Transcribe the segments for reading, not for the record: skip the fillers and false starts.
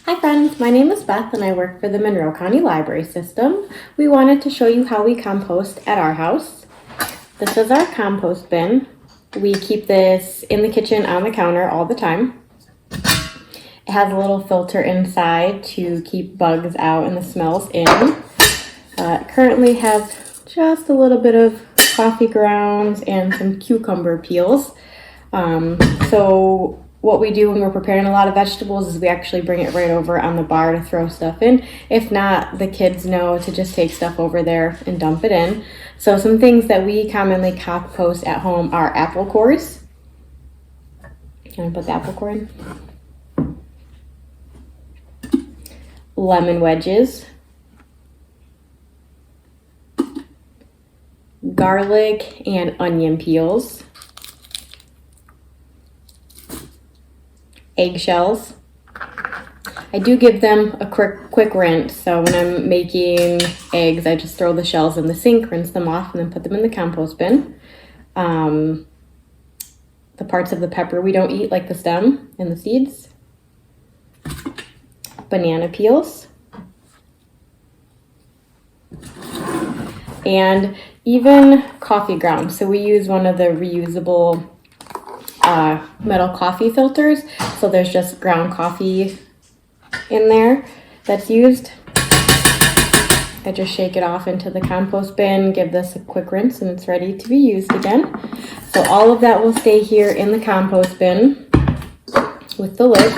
Hi friends, my name is Beth and I work for the Monroe County Library System. We wanted to show you how we compost at our house. This is our compost bin. We keep this in the kitchen on the counter all the time. It has a little filter inside to keep bugs out and the smells in. It currently has just a little bit of coffee grounds and some cucumber peels. So what we do when we're preparing a lot of vegetables is we actually bring it right over on the bar to throw stuff in. If not, the kids know to just take stuff over there and dump it in. So some things that we commonly compost at home are apple cores. Can I put the apple core in? Lemon wedges. Garlic and onion peels. Eggshells. I do give them a quick rinse, so when I'm making eggs I just throw the shells in the sink, rinse them off, and then put them in the compost bin. The parts of the pepper we don't eat, like the stem and the seeds. Banana peels. And even coffee grounds. So we use one of the reusable metal coffee filters, so there's just ground coffee in there that's used. I just shake it off into the compost bin, give this a quick rinse, and it's ready to be used again. So all of that will stay here in the compost bin with the lid.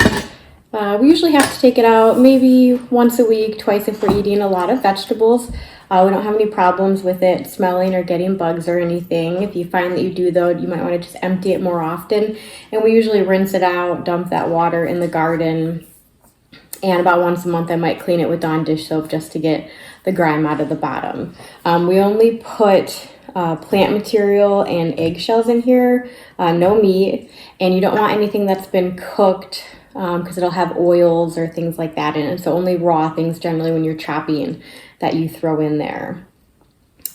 We usually have to take it out maybe once a week, twice if we're eating a lot of vegetables. We don't have any problems with it smelling or getting bugs or anything. If you find that you do though, you might want to just empty it more often. And we usually rinse it out, dump that water in the garden. And about once a month I might clean it with Dawn dish soap just to get the grime out of the bottom. We only put plant material and eggshells in here, no meat. And you don't want anything that's been cooked because it'll have oils or things like that in it. So only raw things generally when you're chopping that you throw in there.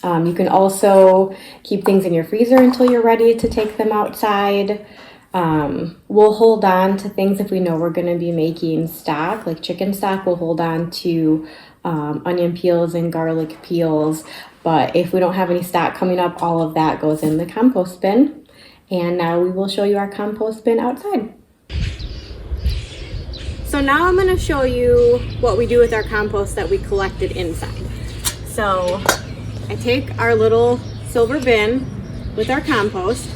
You can also keep things in your freezer until you're ready to take them outside. We'll hold on to things if we know we're going to be making stock, like chicken stock. We'll hold on to onion peels and garlic peels. But if we don't have any stock coming up, all of that goes in the compost bin. And now we will show you our compost bin outside. So now I'm going to show you what we do with our compost that we collected inside. So I take our little silver bin with our compost,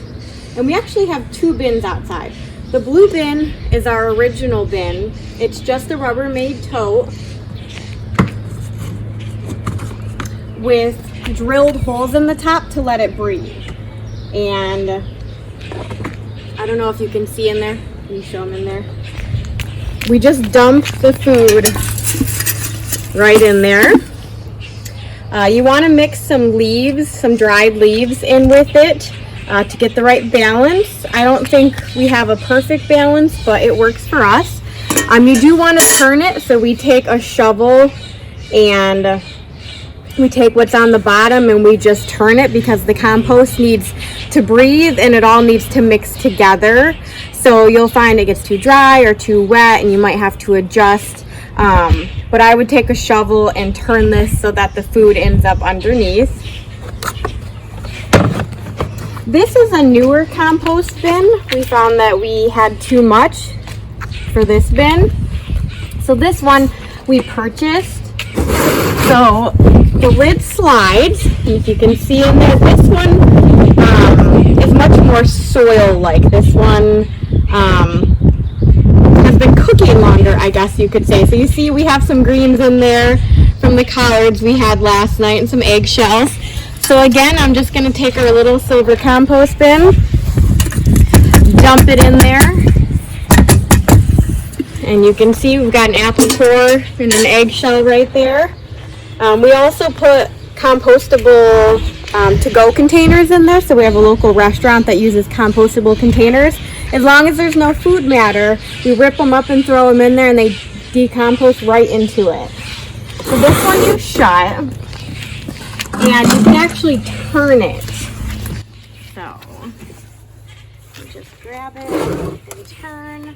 and we actually have two bins outside. The blue bin is our original bin. It's just a Rubbermaid tote with drilled holes in the top to let it breathe. And I don't know if you can see in there. Can you show them in there? We just dump the food right in there. You want to mix some leaves, some dried leaves in with it to get the right balance. I don't think we have a perfect balance, but it works for us. You do want to turn it, so we take a shovel and we take what's on the bottom and we just turn it because the compost needs to breathe and it all needs to mix together. So you'll find it gets too dry or too wet and you might have to adjust. But I would take a shovel and turn this so that the food ends up underneath. This is a newer compost bin. We found that we had too much for this bin. So this one we purchased. So the lid slides, and if you can see in there, this one is much more soil-like. This one has been cooking longer, I guess you could say. So you see we have some greens in there from the collards we had last night and some eggshells. So again, I'm just going to take our little silver compost bin, dump it in there, and you can see we've got an apple core and an eggshell right there. We also put compostable to-go containers in there, so we have a local restaurant that uses compostable containers. As long as there's no food matter, we rip them up and throw them in there and they decompose right into it. So this one you shut, and you can actually turn it. So you just grab it and turn,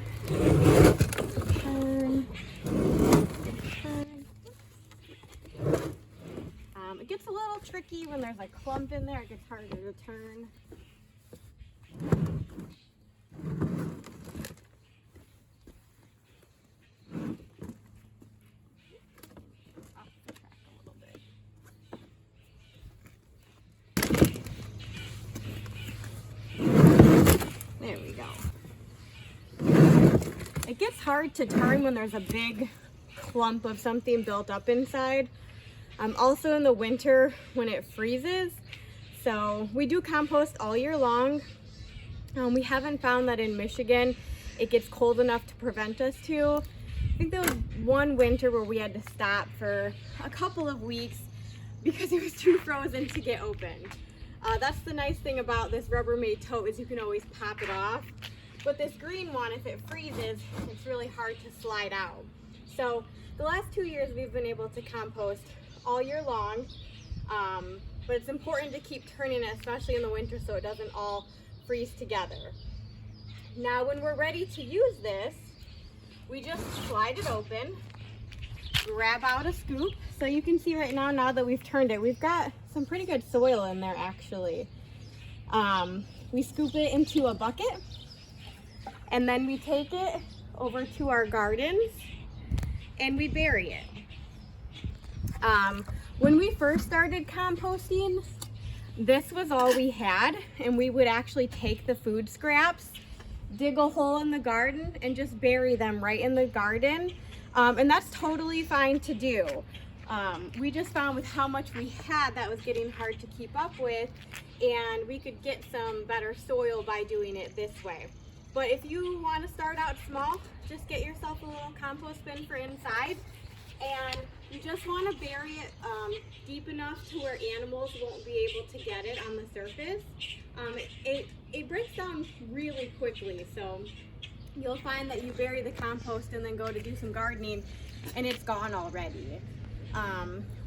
turn. It gets a little tricky when there's a clump in there. It gets harder to turn. Off the track a little bit. There we go. It gets hard to turn when there's a big clump of something built up inside. Also in the winter when it freezes. So we do compost all year long. We haven't found that in Michigan it gets cold enough to prevent us to. I think there was one winter where we had to stop for a couple of weeks because it was too frozen to get opened. That's the nice thing about this Rubbermaid tote is you can always pop it off. But this green one, if it freezes, it's really hard to slide out. So the last 2 years we've been able to compost all year long, but it's important to keep turning it, especially in the winter, so it doesn't all freeze together. Now when we're ready to use this, we just slide it open, grab out a scoop. So you can see right now that we've turned it, we've got some pretty good soil in there actually. We scoop it into a bucket, and then we take it over to our gardens and we bury it. When we first started composting, this was all we had, and we would actually take the food scraps, dig a hole in the garden, and just bury them right in the garden. And that's totally fine to do. We just found with how much we had that was getting hard to keep up with, and we could get some better soil by doing it this way. But if you want to start out small, just get yourself a little compost bin for inside, and you just want to bury it deep enough to where animals won't be able to get it on the surface. It breaks down really quickly, so you'll find that you bury the compost and then go to do some gardening and it's gone already.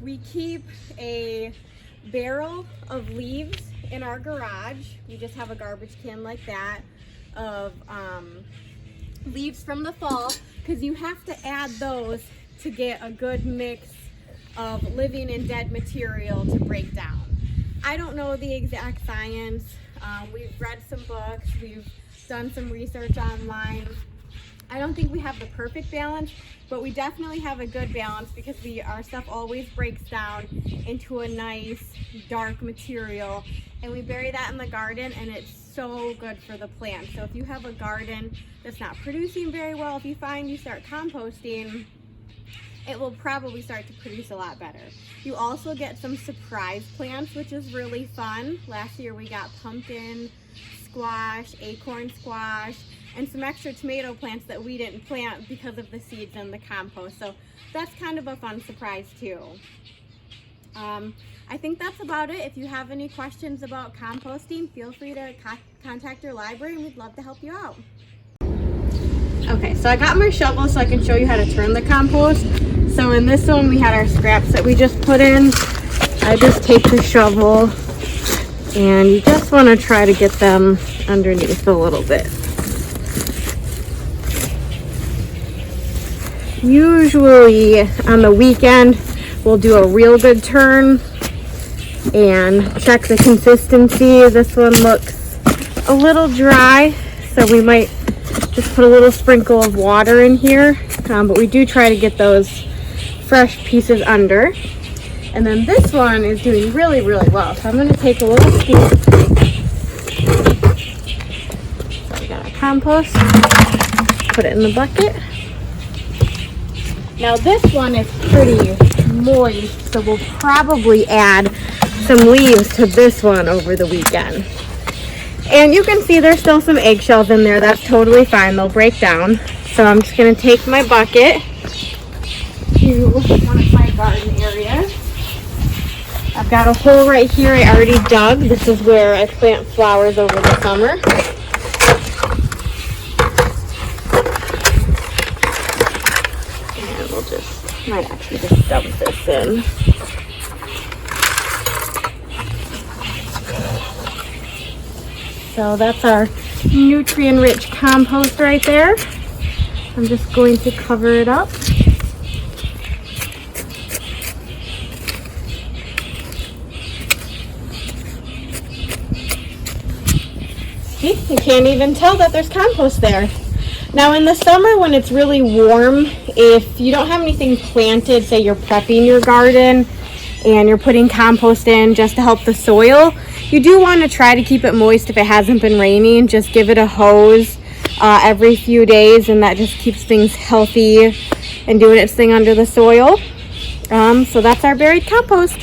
We keep a barrel of leaves in our garage. We just have a garbage can like that of leaves from the fall, because you have to add those to get a good mix of living and dead material to break down. I don't know the exact science. We've read some books, we've done some research online. I don't think we have the perfect balance, but we definitely have a good balance because our stuff always breaks down into a nice dark material, and we bury that in the garden, and it's so good for the plants. So if you have a garden that's not producing very well, if you find you start composting, it will probably start to produce a lot better. You also get some surprise plants, which is really fun. Last year we got pumpkin squash, acorn squash, and some extra tomato plants that we didn't plant because of the seeds in the compost. So that's kind of a fun surprise too. I think that's about it. If you have any questions about composting, feel free to contact your library and we'd love to help you out. Okay, so I got my shovel so I can show you how to turn the compost. So in this one we had our scraps that we just put in. I just take the shovel and you just want to try to get them underneath a little bit. Usually on the weekend we'll do a real good turn and check the consistency. This one looks a little dry, so we might just put a little sprinkle of water in here, but we do try to get those fresh pieces under. And then this one is doing really, really well, so I'm going to take a little scoop. So we got our compost, put it in the bucket. Now this one is pretty moist, so we'll probably add some leaves to this one over the weekend. And you can see there's still some eggshells in there. That's totally fine. They'll break down. So I'm just going to take my bucket to one of my garden areas. I've got a hole right here I already dug. This is where I plant flowers over the summer. And we'll might actually just dump this in. So that's our nutrient-rich compost right there. I'm just going to cover it up. See, you can't even tell that there's compost there. Now in the summer when it's really warm, if you don't have anything planted, say you're prepping your garden and you're putting compost in just to help the soil, you do want to try to keep it moist if it hasn't been raining. Just give it a hose every few days, and that just keeps things healthy and doing its thing under the soil. So that's our buried compost.